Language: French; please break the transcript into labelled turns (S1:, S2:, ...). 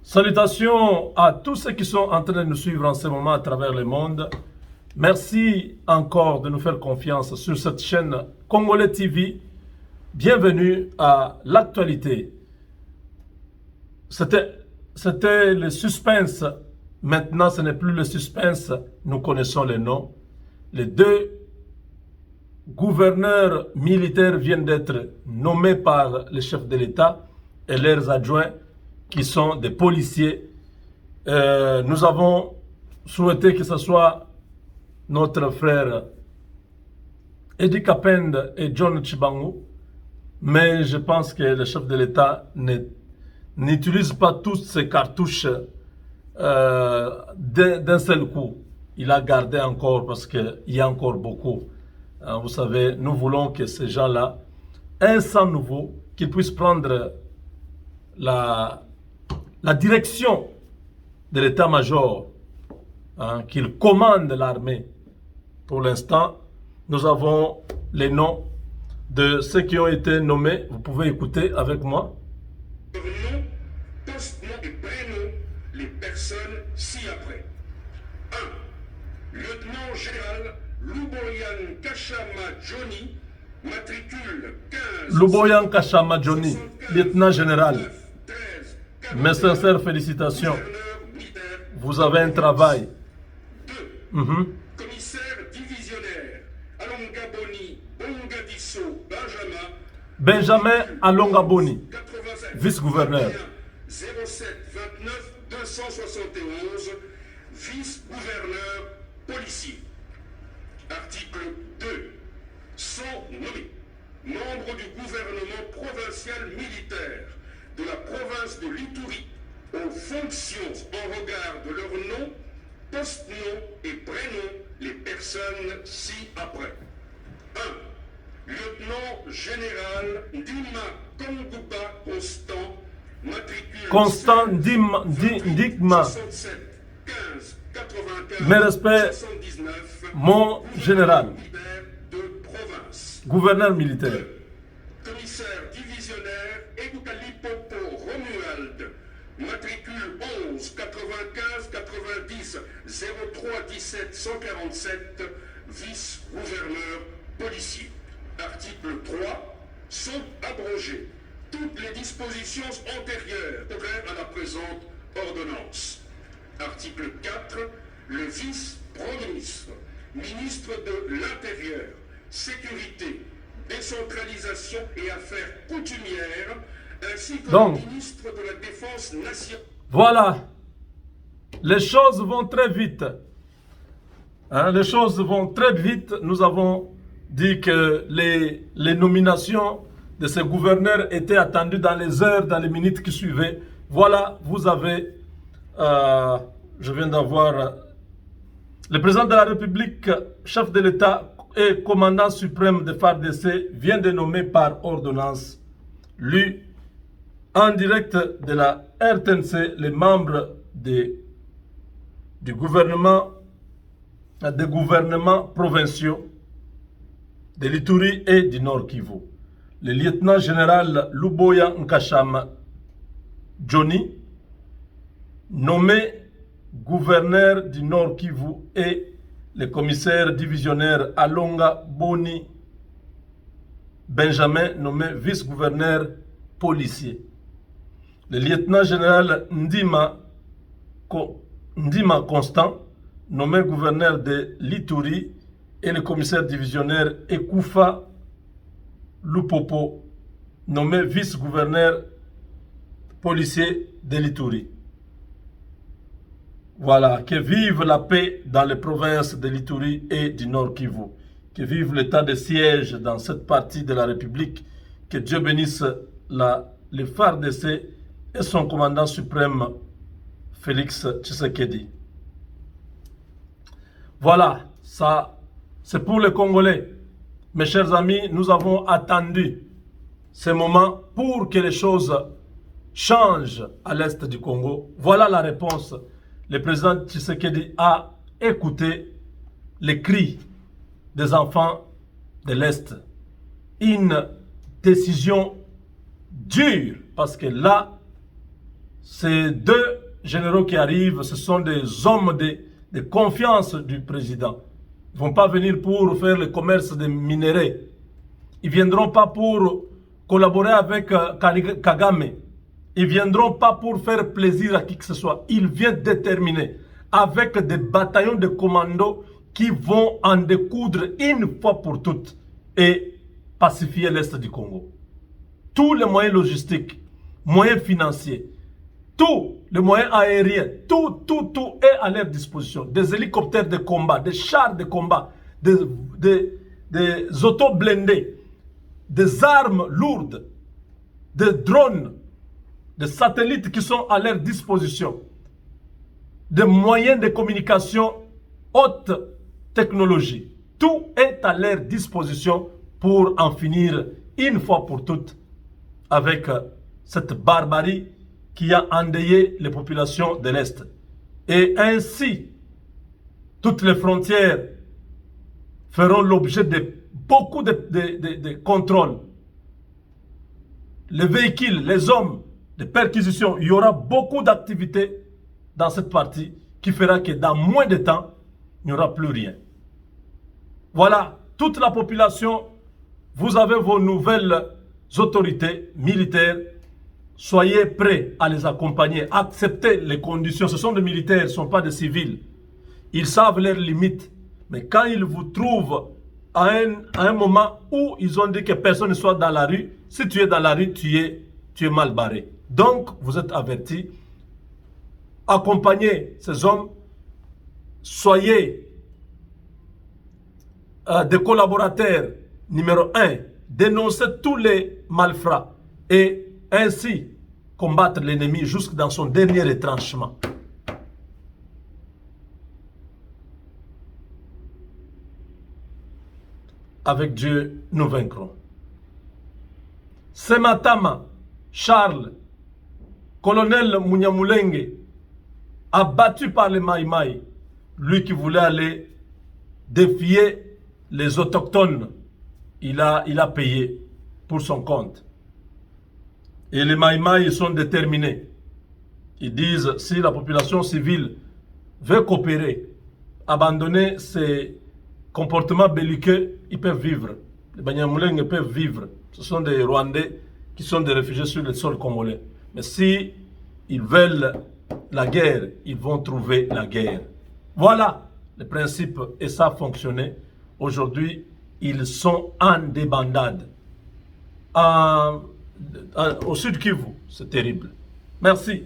S1: Salutations à tous ceux qui sont en train de nous suivre en ce moment à travers le monde. Merci encore de nous faire confiance sur cette chaîne Congolais TV. Bienvenue à l'actualité. C'était le suspense. Maintenant, ce n'est plus le suspense. Nous connaissons les noms. Les deux gouverneurs militaires viennent d'être nommés par le chef de l'État et leurs adjoints qui sont des policiers. Nous avons souhaité que ce soit notre frère Edi Kapend et John Chibangu, mais je pense que le chef de l'État n'utilise pas toutes ces cartouches d'un seul coup. Il a gardé encore parce qu'il y a encore beaucoup. Vous savez, nous voulons que ces gens-là, un sang nouveau, qu'ils puissent prendre la direction de l'état-major, qu'il commande l'armée. Pour l'instant, nous avons les noms de ceux qui ont été nommés. Vous pouvez écouter avec moi.
S2: Nom, post, nom et prénom, les personnes ci-après. 1. Lieutenant général Luboyan Kachama Johnny, matricule 15.
S1: Luboyan Kachama Johnny, lieutenant général.
S2: 13,
S1: Mes sincères félicitations. Vous avez un travail.
S2: 2. Commissaire divisionnaire Alongaboni Bongadiso
S1: Benjamin Alongaboni,
S2: 87
S1: vice-gouverneur.
S2: 07 29 271, vice-gouverneur policier. Article 2. Sont nommés membres du gouvernement provincial militaire de la province de l'Ituri aux fonctions en regard de leur nom, post-nom et prénom les personnes ci-après. 1. Lieutenant général Ndima Konguba Constant, matricule
S1: Constant Ndigma.
S2: 67 15 95
S1: Mes respects,
S2: 79,
S1: mon général,
S2: militaire de province.
S1: gouverneur militaire.
S2: Commissaire divisionnaire Edukalipopo Romuald, matricule 11 95 90 03 17 147, vice-gouverneur policier. Article 3. Sont abrogées toutes les dispositions antérieures contraires à la présente ordonnance. Article 4. Le vice-premier ministre, ministre de l'Intérieur, Sécurité, Décentralisation et Affaires coutumières, ainsi que
S1: Donc,
S2: le ministre de la Défense nationale.
S1: Voilà, les choses vont très vite. Les choses vont très vite. Nous avons dit que les nominations de ces gouverneurs étaient attendues dans les heures, dans les minutes qui suivaient. Voilà, vous avez, je viens d'avoir le président de la République, chef de l'État et commandant suprême de FARDC vient de nommer par ordonnance, lui, en direct de la RTNC, les membres du gouvernement, des gouvernements provinciaux de l'Ituri et du Nord Kivu. Le lieutenant général Luboya Nkashama Johnny, nommé gouverneur du Nord Kivu, et le commissaire divisionnaire Alonga Boni Benjamin, nommé vice-gouverneur policier. Le lieutenant général Ndima Constant, nommé gouverneur de l'Ituri, et le commissaire divisionnaire Ekoufa Lupopo, nommé vice-gouverneur policier de l'Ituri. Voilà, que vive la paix dans les provinces de l'Ituri et du Nord Kivu. Que vive l'état de siège dans cette partie de la République. Que Dieu bénisse le FARDC et son commandant suprême, Félix Tshisekedi. Voilà, ça, c'est pour les Congolais. Mes chers amis, nous avons attendu ce moment pour que les choses changent à l'est du Congo. Voilà la réponse. Le président Tshisekedi a écouté les cris des enfants de l'Est. Une décision dure, parce que là, Ces deux généraux qui arrivent, ce sont des hommes de confiance du président. Ils ne vont pas venir pour faire le commerce des minéraux. Ils ne viendront pas pour collaborer avec Kagame. Ils ne viendront pas pour faire plaisir à qui que ce soit. Ils viennent déterminer avec des bataillons de commandos qui vont en découdre une fois pour toutes et pacifier l'Est du Congo. Tous les moyens logistiques, moyens financiers, tous les moyens aériens, tout est à leur disposition. Des hélicoptères de combat, des chars de combat, des autos blindés, des armes lourdes, des drones, des satellites qui sont à leur disposition, des moyens de communication haute technologie. Tout est à leur disposition pour en finir une fois pour toutes avec cette barbarie qui a endeuillé les populations de l'Est. Et ainsi, toutes les frontières feront l'objet de beaucoup de contrôles. Les véhicules, les hommes, des perquisitions, il y aura beaucoup d'activités dans cette partie qui fera que dans moins de temps, il n'y aura plus rien. Voilà, toute la population, vous avez vos nouvelles autorités militaires. Soyez prêts à les accompagner, acceptez les conditions. Ce sont des militaires, ce ne sont pas des civils. Ils savent leurs limites. Mais quand ils vous trouvent à un moment où ils ont dit que personne ne soit dans la rue, si tu es dans la rue, tu es mal barré. Donc, vous êtes avertis. Accompagnez ces hommes. Soyez des collaborateurs numéro 1. Dénoncez tous les malfrats. Et ainsi combattre l'ennemi jusque dans son dernier retranchement. Avec Dieu, nous vaincrons. Sematama, Charles, colonel Munyamulenge, abattu par les Maïmaï, lui qui voulait aller défier les autochtones, il a payé pour son compte. Et les Maïmaï sont déterminés. Ils disent, si la population civile veut coopérer, abandonner ces comportements belliqueux, ils peuvent vivre. Les Banyamulenge peuvent vivre. Ce sont des Rwandais qui sont des réfugiés sur le sol congolais. Mais si ils veulent la guerre, ils vont trouver la guerre. Voilà le principe, et ça a fonctionné. Aujourd'hui, ils sont en débandade. Au sud Kivu, c'est terrible. Merci.